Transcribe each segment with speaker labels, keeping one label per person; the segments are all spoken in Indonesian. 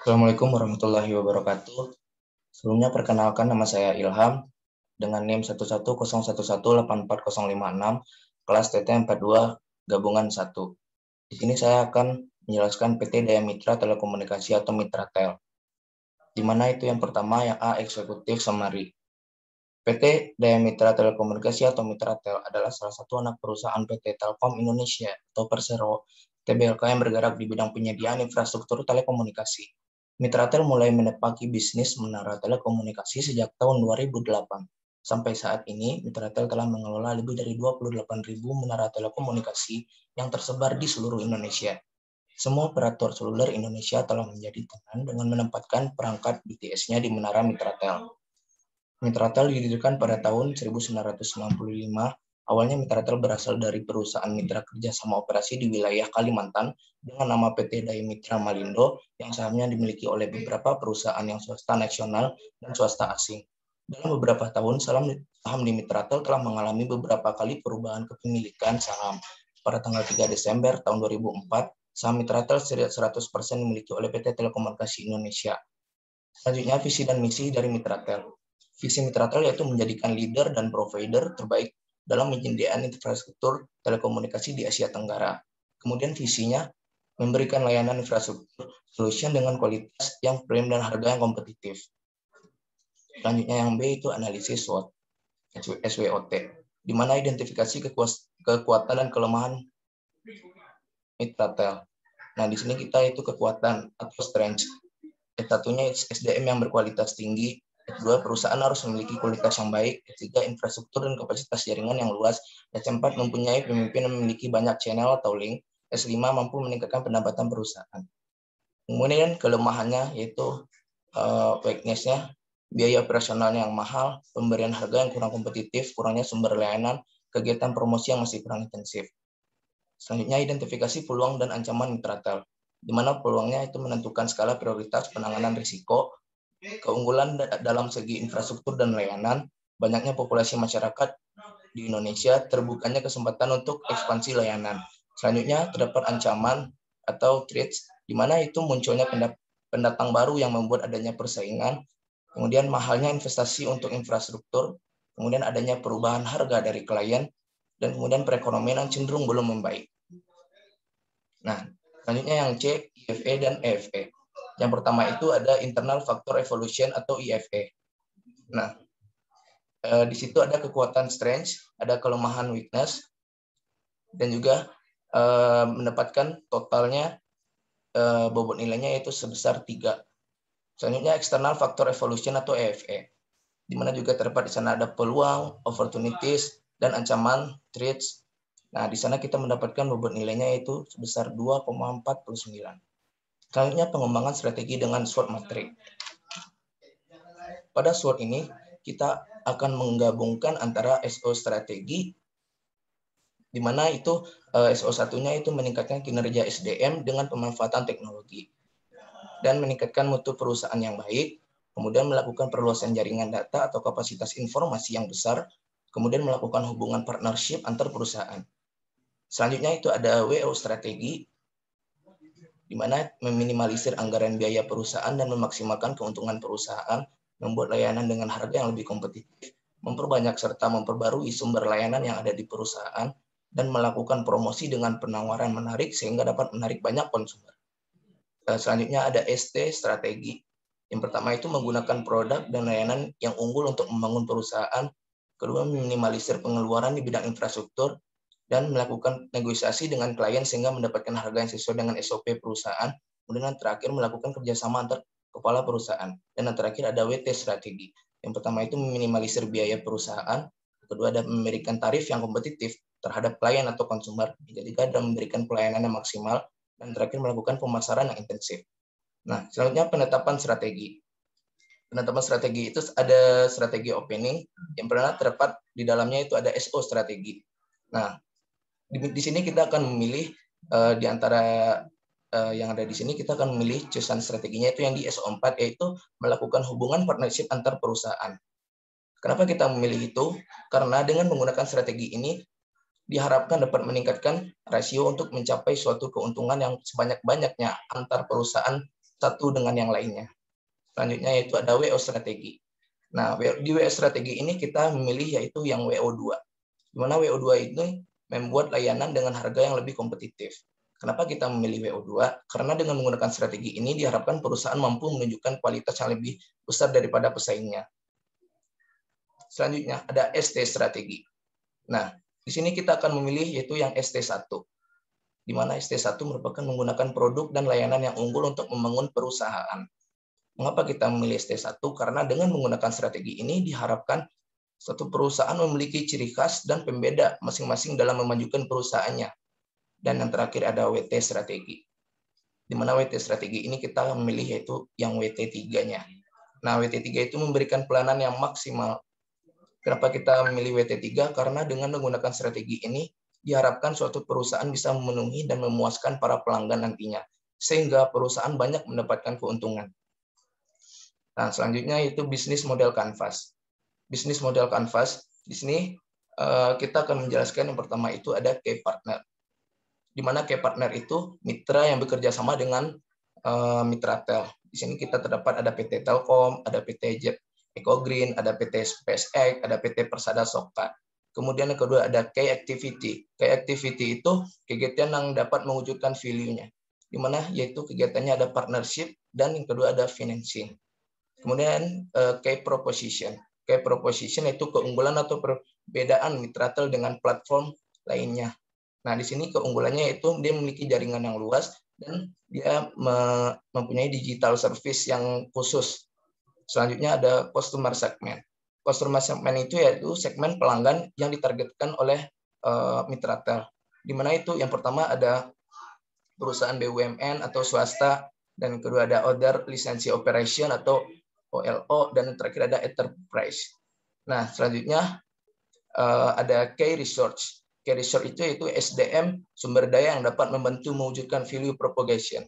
Speaker 1: Assalamualaikum warahmatullahi wabarakatuh. Sebelumnya perkenalkan nama saya Ilham dengan NIM 11011844056 kelas TT42 gabungan 1. Di sini saya akan menjelaskan PT Daya Mitra Telekomunikasi atau Mitratel. Di mana itu yang pertama yang A eksekutif summary. PT Daya Mitra Telekomunikasi atau Mitratel adalah salah satu anak perusahaan PT Telkom Indonesia atau Persero TBK yang bergerak di bidang penyediaan infrastruktur telekomunikasi. Mitratel mulai menepaki bisnis menara telekomunikasi sejak tahun 2008. Sampai saat ini, Mitratel telah mengelola lebih dari 28.000 menara telekomunikasi yang tersebar di seluruh Indonesia. Semua operator seluler Indonesia telah menjadi tenan dengan menempatkan perangkat BTS-nya di menara Mitratel. Mitratel didirikan pada tahun 1995. Awalnya Mitratel berasal dari perusahaan mitra kerjasama operasi di wilayah Kalimantan dengan nama PT Daya Mitra Malindo yang sahamnya dimiliki oleh beberapa perusahaan yang swasta nasional dan swasta asing. Dalam beberapa tahun, saham di Mitratel telah mengalami beberapa kali perubahan kepemilikan saham. Pada tanggal 3 Desember tahun 2004, saham Mitratel 100% dimiliki oleh PT Telekomunikasi Indonesia. Selanjutnya, visi dan misi dari Mitratel. Visi Mitratel yaitu menjadikan leader dan provider terbaik dalam penyediaan infrastruktur telekomunikasi di Asia Tenggara. Kemudian visinya memberikan layanan infrastruktur solution dengan kualitas yang premium dan harga yang kompetitif. Selanjutnya yang B itu analisis SWOT, SWOT, di mana identifikasi kekuatan dan kelemahan Mitratel. Nah, di sini kita itu kekuatan atau strength. Satunya SDM yang berkualitas tinggi. Kedua, perusahaan harus memiliki kualitas yang baik. Ketiga, infrastruktur dan kapasitas jaringan yang luas. Keempat, mempunyai pemimpin yang memiliki banyak channel atau link. Kelima, mampu meningkatkan pendapatan perusahaan. Kemudian kelemahannya yaitu weakness-nya, biaya operasionalnya yang mahal, pemberian harga yang kurang kompetitif, kurangnya sumber layanan, kegiatan promosi yang masih kurang intensif. Selanjutnya, identifikasi peluang dan ancaman Mitratel, di mana peluangnya itu menentukan skala prioritas penanganan risiko, keunggulan dalam segi infrastruktur dan layanan, banyaknya populasi masyarakat di Indonesia, terbukanya kesempatan untuk ekspansi layanan. Selanjutnya, terdapat ancaman atau threats, di mana itu munculnya pendatang baru yang membuat adanya persaingan, kemudian mahalnya investasi untuk infrastruktur, kemudian adanya perubahan harga dari klien, dan kemudian perekonomian yang cenderung belum membaik. Nah, selanjutnya yang C, IFE dan EFE. Yang pertama itu ada internal factor evolution atau IFE. Nah, di situ ada kekuatan strength, ada kelemahan weakness, dan juga mendapatkan totalnya bobot nilainya yaitu sebesar 3. Selanjutnya external factor evolution atau EFE, di mana juga terdapat di sana ada peluang, opportunities, dan ancaman, threats. Nah, di sana kita mendapatkan bobot nilainya yaitu sebesar 2,49. Selanjutnya pengembangan strategi dengan SWOT matrix. Pada SWOT ini kita akan menggabungkan antara SO strategi, di mana itu SO satunya itu meningkatkan kinerja SDM dengan pemanfaatan teknologi dan meningkatkan mutu perusahaan yang baik, kemudian melakukan perluasan jaringan data atau kapasitas informasi yang besar, kemudian melakukan hubungan partnership antar perusahaan. Selanjutnya itu ada WO strategi, di mana meminimalisir anggaran biaya perusahaan dan memaksimalkan keuntungan perusahaan, membuat layanan dengan harga yang lebih kompetitif, memperbanyak serta memperbarui sumber layanan yang ada di perusahaan, dan melakukan promosi dengan penawaran menarik sehingga dapat menarik banyak konsumen. Selanjutnya ada ST strategi. Yang pertama itu menggunakan produk dan layanan yang unggul untuk membangun perusahaan. Kedua, meminimalisir pengeluaran di bidang infrastruktur dan melakukan negosiasi dengan klien sehingga mendapatkan harga yang sesuai dengan SOP perusahaan. Kemudian yang terakhir melakukan kerjasama antar kepala perusahaan. Dan yang terakhir ada WT strategi. Yang pertama itu meminimalisir biaya perusahaan. Kedua ada memberikan tarif yang kompetitif terhadap klien atau konsumer. Jadi ada memberikan pelayanan yang maksimal. Dan terakhir melakukan pemasaran yang intensif. Nah, selanjutnya penetapan strategi. Penetapan strategi itu ada strategi opening yang pernah terdapat di dalamnya itu ada SO strategi. Nah, di sini kita akan memilih di antara yang ada di sini kita akan memilih chosen strateginya itu yang di SO4 yaitu melakukan hubungan partnership antar perusahaan. Kenapa kita memilih itu? Karena dengan menggunakan strategi ini diharapkan dapat meningkatkan rasio untuk mencapai suatu keuntungan yang sebanyak-banyaknya antar perusahaan satu dengan yang lainnya. Selanjutnya yaitu ada WO strategi. Nah, di WO strategi ini kita memilih yaitu yang WO2. Di mana WO2 ini membuat layanan dengan harga yang lebih kompetitif. Kenapa kita memilih WO2? Karena dengan menggunakan strategi ini diharapkan perusahaan mampu menunjukkan kualitas yang lebih besar daripada pesaingnya. Selanjutnya ada ST strategi. Nah, di sini kita akan memilih yaitu yang ST1. Di mana ST1 merupakan menggunakan produk dan layanan yang unggul untuk membangun perusahaan. Mengapa kita memilih ST1? Karena dengan menggunakan strategi ini diharapkan suatu perusahaan memiliki ciri khas dan pembeda masing-masing dalam memajukan perusahaannya. Dan yang terakhir ada WT strategi. Di mana WT strategi ini kita memilih yaitu yang WT3-nya. Nah, WT3 itu memberikan pelayanan yang maksimal. Kenapa kita memilih WT3? Karena dengan menggunakan strategi ini diharapkan suatu perusahaan bisa memenuhi dan memuaskan para pelanggan nantinya, sehingga perusahaan banyak mendapatkan keuntungan. Nah, selanjutnya itu bisnis model kanvas. Bisnis model kanvas, di sini kita akan menjelaskan yang pertama itu ada key partner. Di mana key partner itu mitra yang bekerja sama dengan mitra tel. Di sini kita terdapat ada PT Telkom, ada PT Ecogreen, ada PT SpaceX, ada PT Persada Sokta. Kemudian yang kedua ada key activity. Key activity itu kegiatan yang dapat mewujudkan value-nya. Di mana yaitu kegiatannya ada partnership dan yang kedua ada financing. Kemudian key proposition. Key proposition itu keunggulan atau perbedaan mitra tel dengan platform lainnya. Nah, di sini keunggulannya itu dia memiliki jaringan yang luas dan dia mempunyai digital service yang khusus. Selanjutnya ada customer segment. Customer segment itu yaitu segmen pelanggan yang ditargetkan oleh mitra tel. Di mana itu yang pertama ada perusahaan BUMN atau swasta, dan kedua ada order lisensi operation atau OLO, dan yang terakhir ada enterprise. Nah, selanjutnya ada key research. Key research itu yaitu SDM, sumber daya yang dapat membantu mewujudkan value propagation.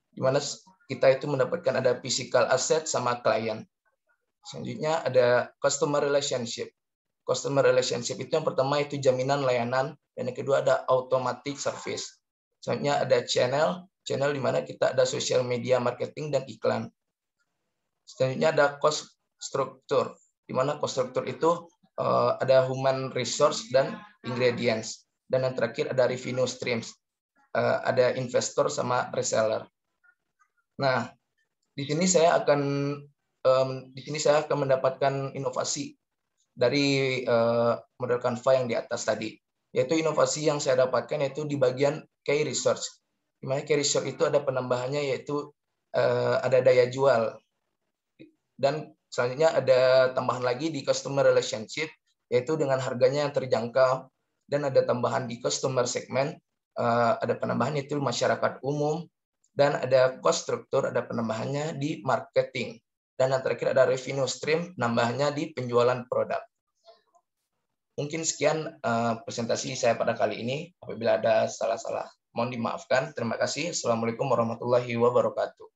Speaker 1: Di mana kita itu mendapatkan ada physical asset sama klien. Selanjutnya ada customer relationship. Customer relationship itu yang pertama itu jaminan layanan, dan yang kedua ada automatic service. Selanjutnya ada channel di mana kita ada social media marketing dan iklan. Selanjutnya ada cost structure, di mana cost structure itu ada human resource dan ingredients. Dan yang terakhir ada revenue streams, ada investor sama reseller. Nah, di sini saya akan mendapatkan inovasi dari model Canva yang di atas tadi. Yaitu inovasi yang saya dapatkan yaitu di bagian key research. Di mana key research itu ada penambahannya yaitu ada daya jual. Dan selanjutnya ada tambahan lagi di customer relationship, yaitu dengan harganya yang terjangkau, dan ada tambahan di customer segment, ada penambahan itu masyarakat umum, dan ada cost structure, ada penambahannya di marketing, dan yang terakhir ada revenue stream, penambahannya di penjualan produk. Mungkin sekian presentasi saya pada kali ini. Apabila ada salah-salah, mohon dimaafkan. Terima kasih. Assalamualaikum warahmatullahi wabarakatuh.